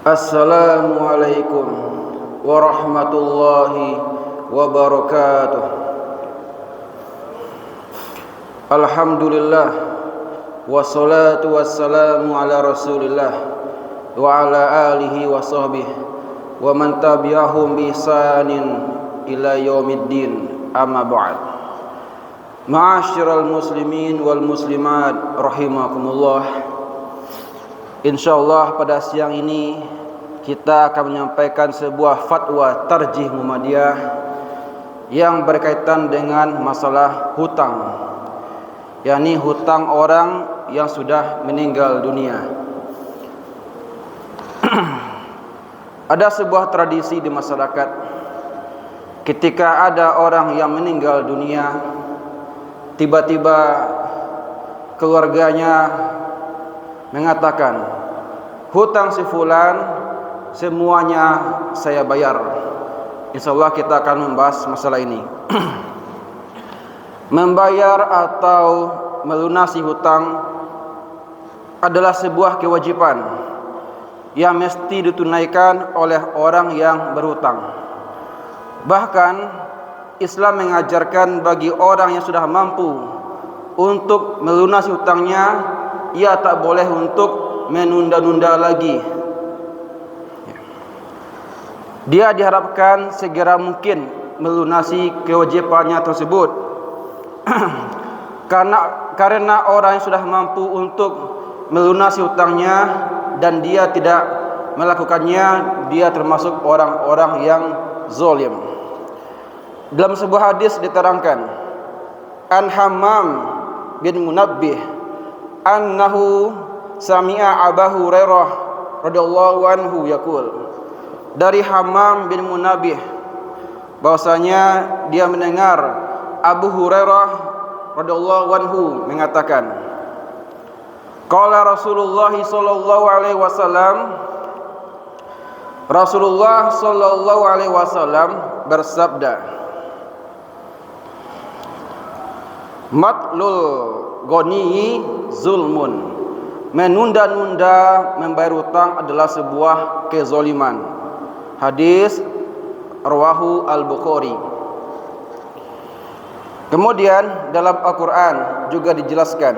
Assalamualaikum warahmatullahi wabarakatuh. Alhamdulillah, wassalatu wassalamu ala rasulillah wa ala alihi wa sahbihi wa man tabi'ahum bi ihsanin ila yaumiddin, amma ba'd. Ma'asyiral muslimin wal muslimat rahimakumullah. Insyaallah pada siang ini kita akan menyampaikan sebuah fatwa tarjih Muhammadiyah yang berkaitan dengan masalah hutang, yakni hutang orang yang sudah meninggal dunia. Ada sebuah tradisi di masyarakat, ketika ada orang yang meninggal dunia, tiba-tiba keluarganya mengatakan, hutang si fulan semuanya saya bayar. Insyaallah kita akan membahas masalah ini. Membayar atau melunasi hutang adalah sebuah kewajiban yang mesti ditunaikan oleh orang yang berhutang. Bahkan Islam mengajarkan bagi orang yang sudah mampu untuk melunasi hutangnya, ia tak boleh untuk menunda-nunda lagi. Dia diharapkan segera mungkin melunasi kewajibannya tersebut. Karena orang yang sudah mampu untuk melunasi hutangnya dan dia tidak melakukannya, dia termasuk orang-orang yang zalim. Dalam sebuah hadis diterangkan, An Hammam bin Munabbih annahu sami'a Abu Hurairah radhiyallahu anhu yaqul, dari Hammam bin Munabbih bahwasanya dia mendengar Abu Hurairah radhiyallahu anhu mengatakan, qala Rasulullah sallallahu alaihi wasallam, Rasulullah sallallahu alaihi wasallam bersabda, matlul ghani zulmun, menunda-nunda membayar hutang adalah sebuah kezaliman. Hadis rawahu Al-Bukhari. Kemudian dalam Al-Quran juga dijelaskan,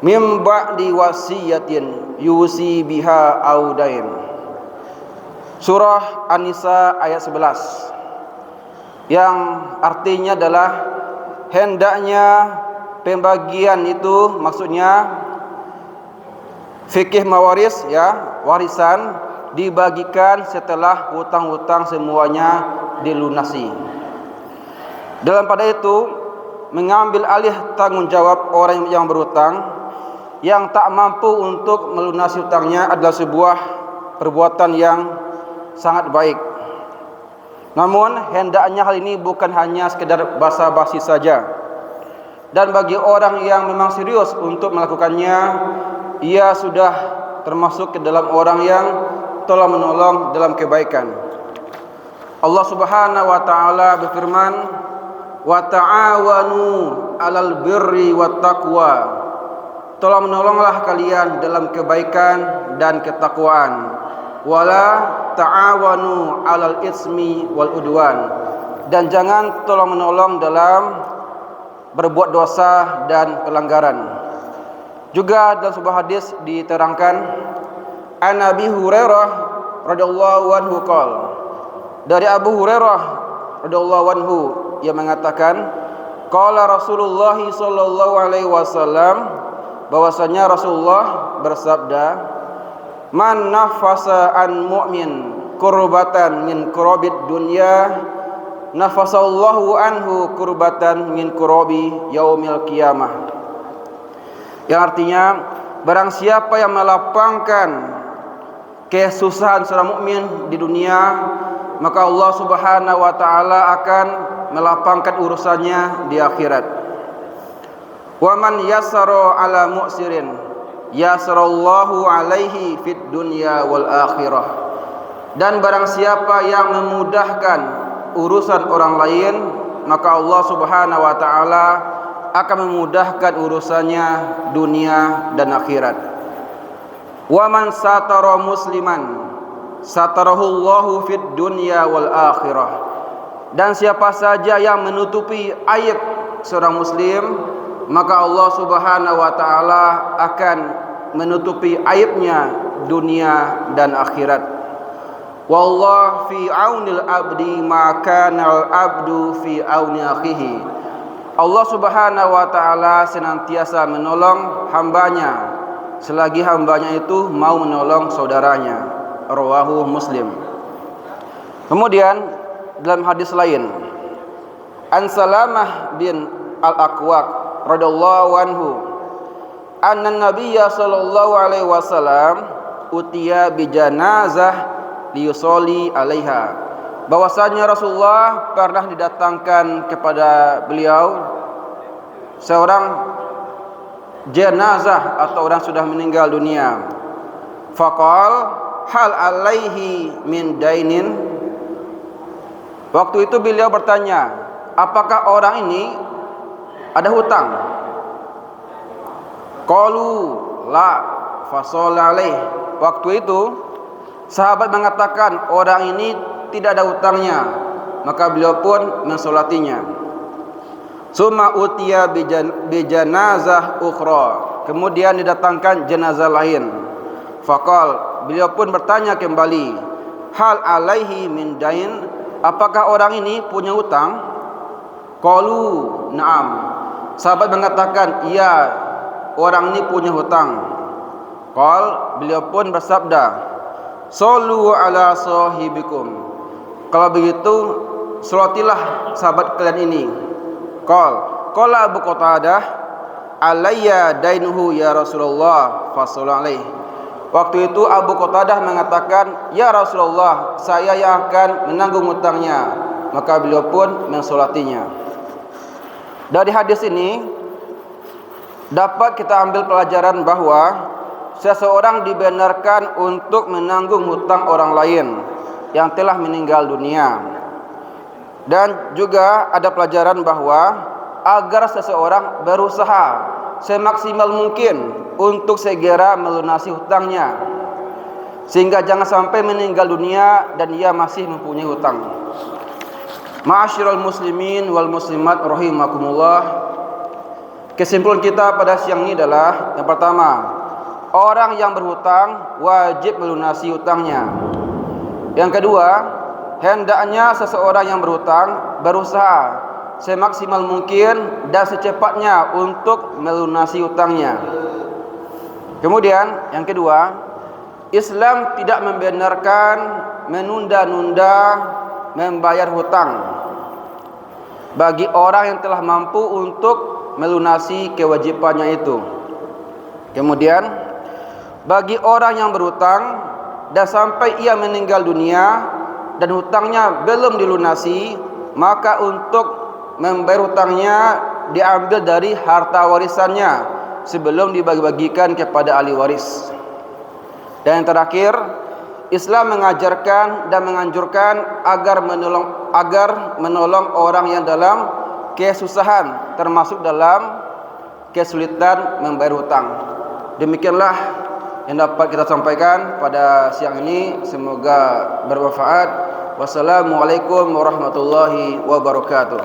mim ba'di wasiyatin yusi biha audain. Surah An-Nisa ayat 11, yang artinya adalah hendaknya pembagian itu, maksudnya fikih mawaris, ya, warisan dibagikan setelah hutang-hutang semuanya dilunasi. Dalam pada itu, mengambil alih tanggung jawab orang yang berhutang yang tak mampu untuk melunasi hutangnya adalah sebuah perbuatan yang sangat baik. Namun hendaknya hal ini bukan hanya sekedar basa-basi saja. Dan bagi orang yang memang serius untuk melakukannya, ia sudah termasuk ke dalam orang yang telah menolong dalam kebaikan. Allah Subhanahu wa taala berfirman, wa ta'awanu 'alal birri wat taqwa. Tolong menolonglah kalian dalam kebaikan dan ketakwaan. Wala ta'awanu 'alal ismi wal udwan. Dan jangan tolong menolong dalam berbuat dosa dan pelanggaran. Juga dalam sebuah hadis diterangkan, An Abi Hurairah radhiyallahu anhu qala, dari Abu Hurairah radhiyallahu anhu ia mengatakan, qala Rasulullah sallallahu alaihi wasallam, bahwasanya Rasulullah bersabda, man nafasa an mu'min kurbatan min kurabid dunya nafasallahu anhu kurbatan min kurabi yaumil qiyamah. Yang artinya, barang siapa yang melapangkan kesusahan seorang mukmin di dunia, maka Allah Subhanahu wa taala akan melapangkan urusannya di akhirat. Wa man yassara ala mu'sirin yassarallahu alaihi fid dunya wal akhirah. Dan barang siapa yang memudahkan urusan orang lain, maka Allah Subhanahu wa taala akan memudahkan urusannya dunia dan akhirat. Wa man satara musliman satarahullahu fid dunya wal akhirah. Dan siapa saja yang menutupi aib seorang muslim, maka Allah Subhanahu wa taala akan menutupi aibnya dunia dan akhirat. Wallahu fi aunil abdi ma kana al abdu fi auni akhihi. Allah Subhanahu wa taala senantiasa menolong hambanya selagi hambanya itu mau menolong saudaranya. Rawahu Muslim. Kemudian dalam hadis lain, An Salamah bin Al-Aqwaq radhiyallahu anhu, anna Nabiyya sallallahu alaihi wasallam utiya bi janazah liyusolli alaiha. Bahwasanya Rasulullah pernah didatangkan kepada beliau seorang jenazah atau orang sudah meninggal dunia. Faqal hal alaihi min dainin. Waktu itu beliau bertanya, apakah orang ini ada hutang? Qalu la fasalla alaih. Waktu itu sahabat mengatakan orang ini tidak ada hutangnya, maka beliau pun mensolatinya. Summa utiya bi janazah ukhra. Kemudian didatangkan jenazah lain. Faqal, beliau pun bertanya kembali, hal alaihi min dain, apakah orang ini punya hutang? Qalu na'am. Sahabat mengatakan, iya, orang ini punya hutang. Qal, beliau pun bersabda, sallu ala sahibikum. Kalau begitu, salatilah sahabat kalian ini. Qala Abu Qatadah, alayya dainuhu ya Rasulullah fasallu alaihi. Waktu itu Abu Qatadah mengatakan, ya Rasulullah, saya yang akan menanggung hutangnya. Maka beliau pun mensolatinya. Dari hadis ini dapat kita ambil pelajaran bahwa seseorang dibenarkan untuk menanggung hutang orang lain yang telah meninggal dunia. Dan juga ada pelajaran bahwa agar seseorang berusaha semaksimal mungkin untuk segera melunasi hutangnya, sehingga jangan sampai meninggal dunia dan ia masih mempunyai hutang. Ma'asyiral muslimin wal muslimat rahimakumullah. Kesimpulan kita pada siang ini adalah, yang pertama, orang yang berhutang wajib melunasi hutangnya. Yang kedua, hendaknya seseorang yang berhutang berusaha semaksimal mungkin dan secepatnya untuk melunasi hutangnya. Kemudian yang kedua, Islam tidak membenarkan menunda-nunda membayar hutang bagi orang yang telah mampu untuk melunasi kewajibannya itu. Kemudian bagi orang yang berhutang dan sampai ia meninggal dunia dan hutangnya belum dilunasi, maka untuk membayar hutangnya diambil dari harta warisannya sebelum dibagi-bagikan kepada ahli waris. Dan yang terakhir, Islam mengajarkan dan menganjurkan agar menolong orang yang dalam kesusahan, termasuk dalam kesulitan membayar hutang. Demikianlah yang dapat kita sampaikan pada siang ini, semoga bermanfaat. Wassalamualaikum warahmatullahi wabarakatuh.